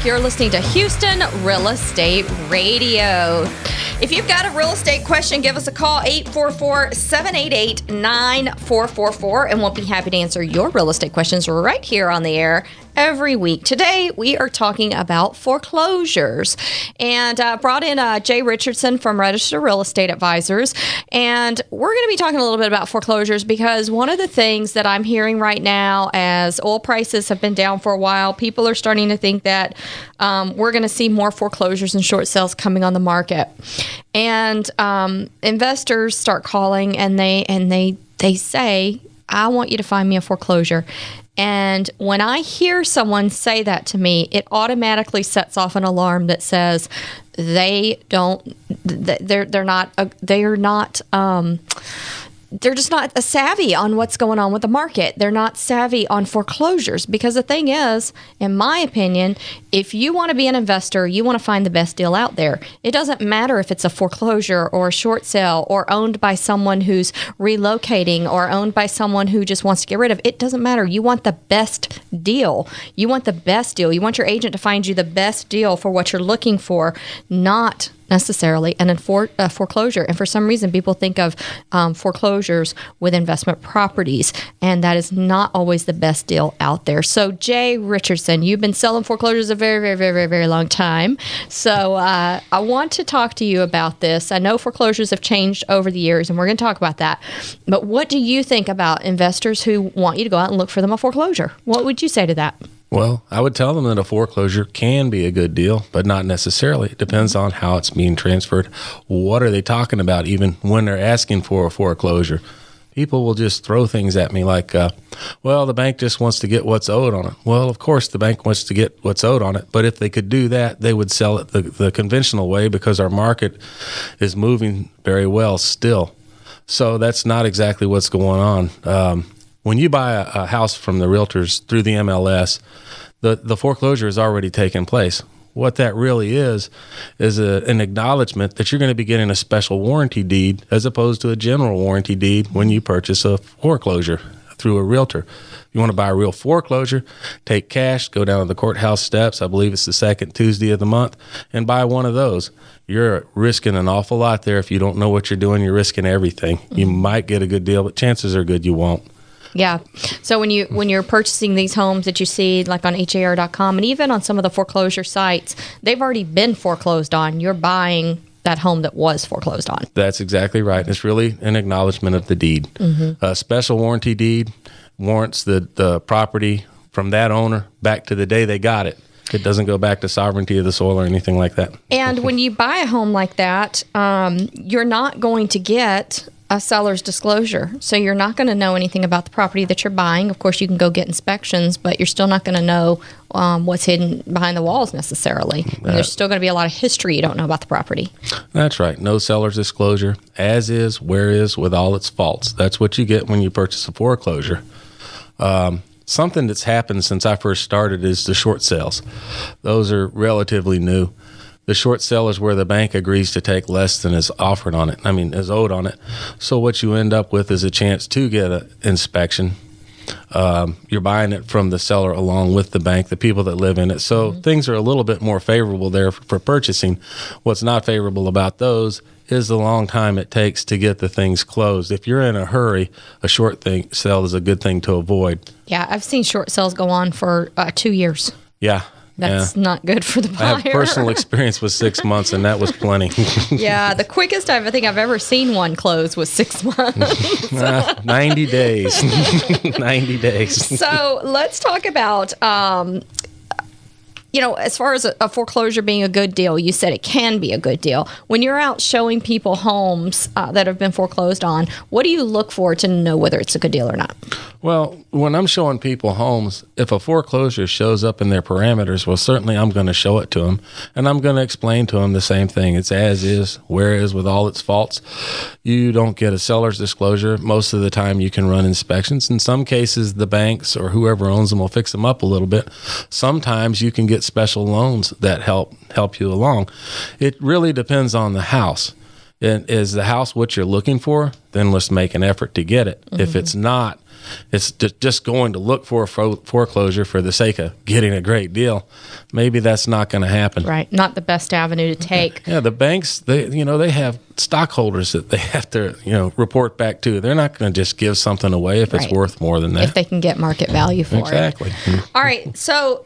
back. You're listening to Houston Real Estate Radio. If you've got a real estate question, give us a call, 844-788-9444, and we'll be happy to answer your real estate questions right here on the air every week. Today, we are talking about foreclosures, and brought in Jay Richardson from Registered Real Estate Advisors, and we're going to be talking a little bit about foreclosures because one of the things that I'm hearing right now, as oil prices have been down for a while, people are starting to think that we're going to see more foreclosures and short sales coming on the market, and investors start calling and they say, "I want you to find me a foreclosure." And when I hear someone say that to me, it automatically sets off an alarm that says they're just not savvy on what's going on with the market. They're not savvy on foreclosures, because the thing is, in my opinion, if you want to be an investor, you want to find the best deal out there. It doesn't matter if it's a foreclosure or a short sale or owned by someone who's relocating or owned by someone who just wants to get rid of it. It doesn't matter. You want the best deal. You want the best deal. You want your agent to find you the best deal for what you're looking for, not necessarily a foreclosure. And for some reason, people think of foreclosures with investment properties, and that is not always the best deal out there. So, Jay Richardson, you've been selling foreclosures a very, very, very, very, very long time. So I want to talk to you about this. I know foreclosures have changed over the years, and we're going to talk about that. But what do you think about investors who want you to go out and look for them a foreclosure? What would you say to that? Well, I would tell them that a foreclosure can be a good deal, but not necessarily. It depends on how it's being transferred. What are they talking about even when they're asking for a foreclosure? People will just throw things at me like, well, the bank just wants to get what's owed on it. Well, of course, the bank wants to get what's owed on it. But if they could do that, they would sell it the conventional way, because our market is moving very well still. So that's not exactly what's going on. When you buy a house from the realtors through the MLS, the foreclosure has already taken place. What that really is an acknowledgement that you're going to be getting a special warranty deed as opposed to a general warranty deed when you purchase a foreclosure through a realtor. If you want to buy a real foreclosure, take cash, go down to the courthouse steps, I believe it's the second Tuesday of the month, and buy one of those. You're risking an awful lot there. If you don't know what you're doing, you're risking everything. You might get a good deal, but chances are good you won't. Yeah. So when you're purchasing these homes that you see like on HRER.com and even on some of the foreclosure sites, they've already been foreclosed on. You're buying that home that was foreclosed on. That's exactly right. It's really an acknowledgement of the deed. Mm-hmm. A special warranty deed warrants the property from that owner back to the day they got it. It doesn't go back to sovereignty of the soil or anything like that. And when you buy a home like that, you're not going to get a seller's disclosure. So you're not going to know anything about the property that you're buying. Of course, you can go get inspections, but you're still not going to know what's hidden behind the walls necessarily. And there's still going to be a lot of history you don't know about the property. That's right. No seller's disclosure. As is, where is, with all its faults. That's what you get when you purchase a foreclosure. Something that's happened since I first started is the short sales. Those are relatively new. The short sale is where the bank agrees to take less than is offered on it. Is owed on it. So what you end up with is a chance to get an inspection. You're buying it from the seller along with the bank, the people that live in it. So things are a little bit more favorable there for purchasing. What's not favorable about those is the long time it takes to get the things closed. If you're in a hurry, a short sale is a good thing to avoid. Yeah, I've seen short sales go on for 2 years. Yeah. That's not good for the buyer. I have personal experience with 6 months, and that was plenty. Yeah, the quickest I think I've ever seen one close was 6 months. 90 days. 90 days. So let's talk about, as far as a foreclosure being a good deal, you said it can be a good deal. When you're out showing people homes that have been foreclosed on, what do you look for to know whether it's a good deal or not? Well, when I'm showing people homes, if a foreclosure shows up in their parameters, well, certainly I'm going to show it to them, and I'm going to explain to them the same thing. It's as is, where is, with all its faults. You don't get a seller's disclosure. Most of the time you can run inspections. In some cases, the banks or whoever owns them will fix them up a little bit. Sometimes you can get special loans that help you along. It really depends on the house. Is the house what you're looking for? then let's make an effort to get it. If it's not, it's just going to look for a foreclosure for the sake of getting a great deal. Maybe that's not going to happen. Right. Not the best avenue to take. Yeah, the banks, they have stockholders that they have to, report back to. They're not going to just give something away if it's worth more than that. If they can get market value for it. Exactly. All right. So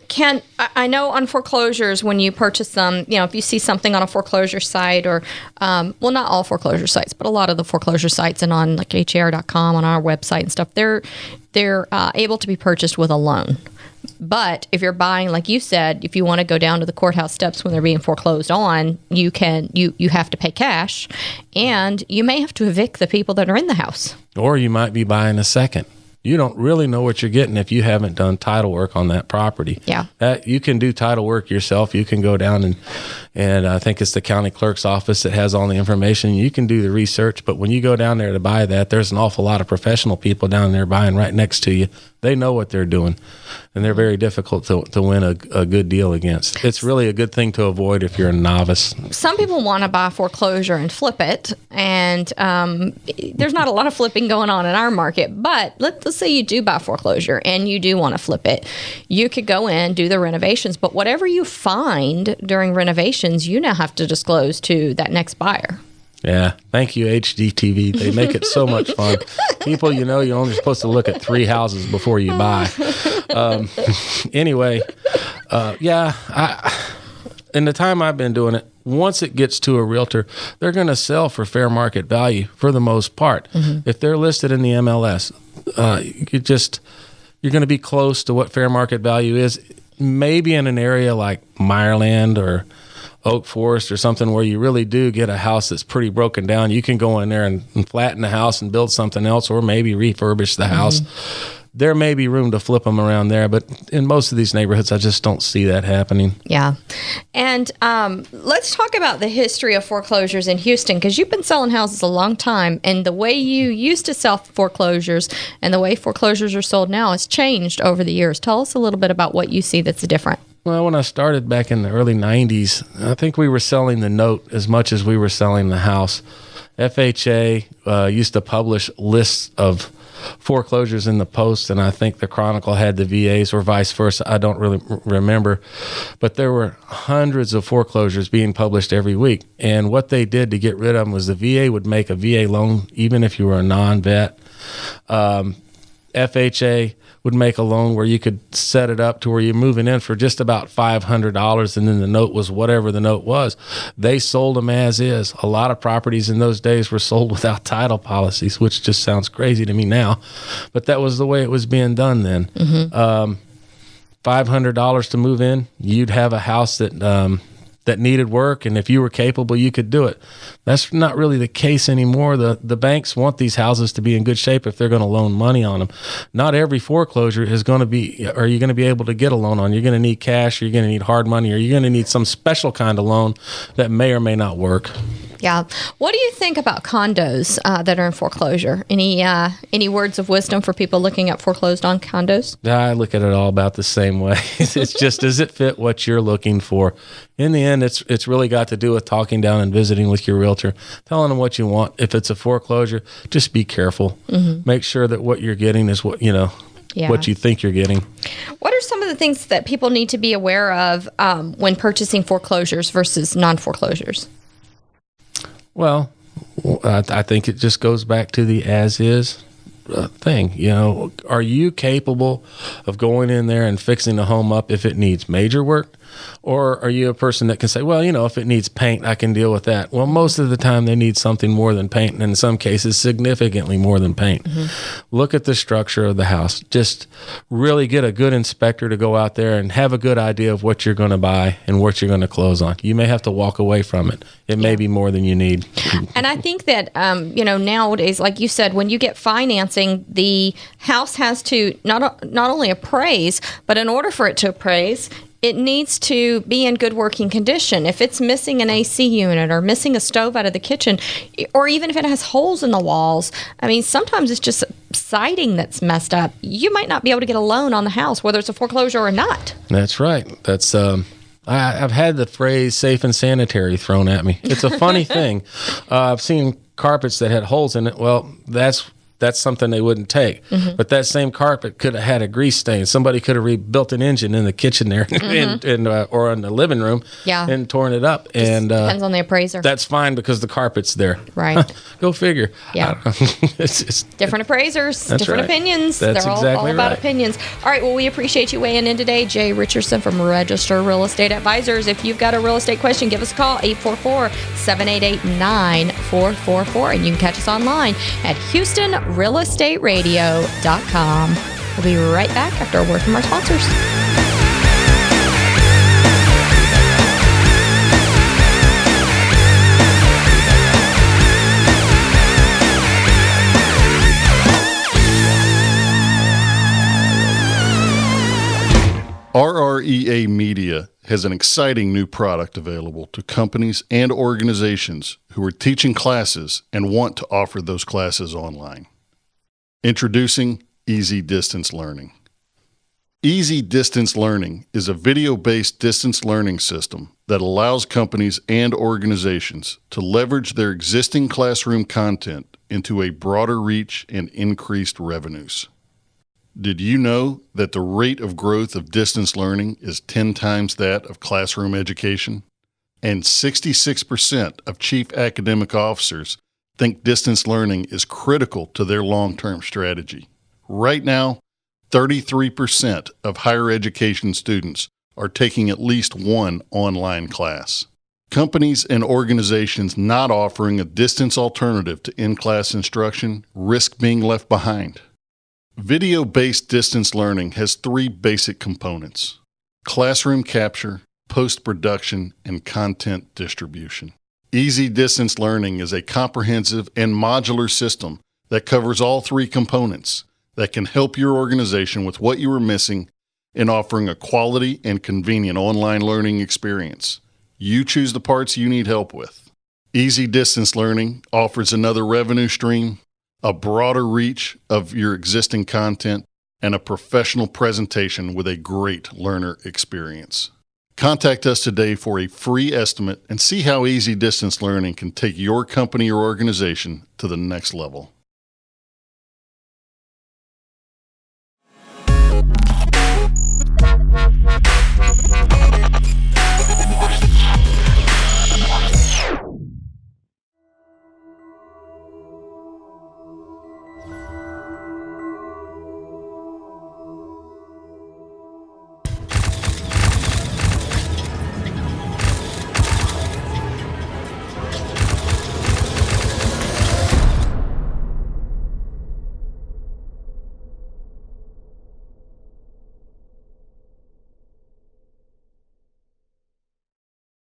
I know on foreclosures, when you purchase them, if you see something on a foreclosure site or, not all foreclosure sites, but a lot of the foreclosure sites and on like HRER.com on our website and stuff, they're able to be purchased with a loan. But if you're buying, like you said, if you want to go down to the courthouse steps when they're being foreclosed on, you have to pay cash, and you may have to evict the people that are in the house. Or you might be buying a second. You don't really know what you're getting if you haven't done title work on that property. Yeah. You can do title work yourself. You can go down and I think it's the county clerk's office that has all the information. You can do the research, but when you go down there to buy that, there's an awful lot of professional people down there buying right next to you. They know what they're doing, and they're very difficult to win a good deal against. It's really a good thing to avoid if you're a novice. Some people want to buy foreclosure and flip it, and there's not a lot of flipping going on in our market, but let's say you do buy foreclosure and you do want to flip it. You could go in, do the renovations, but whatever you find during renovations, you now have to disclose to that next buyer. Yeah. Thank you, HDTV. They make it so much fun. People, you're only supposed to look at 3 houses before you buy. Anyway, in the time I've been doing it, once it gets to a realtor, they're going to sell for fair market value for the most part. Mm-hmm. If they're listed in the MLS, you're going to be close to what fair market value is. Maybe in an area like Meyerland or Oak Forest or something where you really do get a house that's pretty broken down, you can go in there and flatten the house and build something else, or maybe refurbish the house. There may be room to flip them around there, but in most of these neighborhoods, I just don't see that happening. Yeah. And let's talk about the history of foreclosures in Houston, because you've been selling houses a long time, and the way you used to sell foreclosures and the way foreclosures are sold now has changed over the years. Tell us a little bit about what you see that's different. Well, when I started back in the early 90s, I think we were selling the note as much as we were selling the house. FHA used to publish lists of foreclosures in the Post, and I think the Chronicle had the VAs or vice versa. I don't really remember. But there were hundreds of foreclosures being published every week. And what they did to get rid of them was the VA would make a VA loan, even if you were a non-vet. FHA would make a loan where you could set it up to where you're moving in for just about $500, and then the note was whatever the note was. They sold them as is. A lot of properties in those days were sold without title policies, which just sounds crazy to me now, but that was the way it was being done then. Mm-hmm. $500 to move in, you'd have a house that needed work, and if you were capable, you could do it. That's not really the case anymore. The banks want these houses to be in good shape if they're going to loan money on them. Not every foreclosure are you going to be able to get a loan on. You're going to need cash, or you're going to need hard money, or you're going to need some special kind of loan that may or may not work. Yeah. What do you think about condos that are in foreclosure? Any words of wisdom for people looking at foreclosed on condos? I look at it all about the same way. It's just, does it fit what you're looking for? In the end, it's really got to do with talking down and visiting with your realtor, telling them what you want. If it's a foreclosure, just be careful. Mm-hmm. Make sure that what you're getting is what you think you're getting. What are some of the things that people need to be aware of when purchasing foreclosures versus non-foreclosures? Well, I think it just goes back to the as-is thing. Are you capable of going in there and fixing the home up if it needs major work? Or are you a person that can say, well, if it needs paint, I can deal with that? Well, most of the time they need something more than paint, and in some cases, significantly more than paint. Mm-hmm. Look at the structure of the house. Just really get a good inspector to go out there and have a good idea of what you're going to buy and what you're going to close on. You may have to walk away from it. It may be more than you need. And I think that, nowadays, like you said, when you get financing, the house has to not only appraise, but in order for it to appraise, it needs to be in good working condition. If it's missing an AC unit or missing a stove out of the kitchen, or even if it has holes in the walls, sometimes it's just siding that's messed up. You might not be able to get a loan on the house, whether it's a foreclosure or not. That's right. That's I've had the phrase safe and sanitary thrown at me. It's a funny thing. I've seen carpets that had holes in it, well, that's something they wouldn't take. But that same carpet could have had a grease stain. Somebody could have rebuilt an engine in the kitchen there or in the living room and torn it up. And depends on the appraiser. That's fine because the carpet's there. Right. Go figure. Yeah. It's just different appraisers, different opinions. That's They're all exactly about right. opinions. All right. Well, we appreciate you weighing in today. Jay Richardson from Register Real Estate Advisors. If you've got a real estate question, give us a call, 844-788-9444. And you can catch us online at HoustonRealEstateRadio.com. We'll be right back after a word from our sponsors. RREA Media has an exciting new product available to companies and organizations who are teaching classes and want to offer those classes online. Introducing Easy Distance Learning. Easy Distance Learning is a video-based distance learning system that allows companies and organizations to leverage their existing classroom content into a broader reach and increased revenues. Did you know that the rate of growth of distance learning is 10 times that of classroom education? And 66% of chief academic officers think distance learning is critical to their long-term strategy. Right now, 33% of higher education students are taking at least one online class. Companies and organizations not offering a distance alternative to in-class instruction risk being left behind. Video-based distance learning has three basic components: classroom capture, post-production, and content distribution. Easy Distance Learning is a comprehensive and modular system that covers all three components that can help your organization with what you are missing in offering a quality and convenient online learning experience. You choose the parts you need help with. Easy Distance Learning offers another revenue stream, a broader reach of your existing content, and a professional presentation with a great learner experience. Contact us today for a free estimate and see how Easy Distance Learning can take your company or organization to the next level.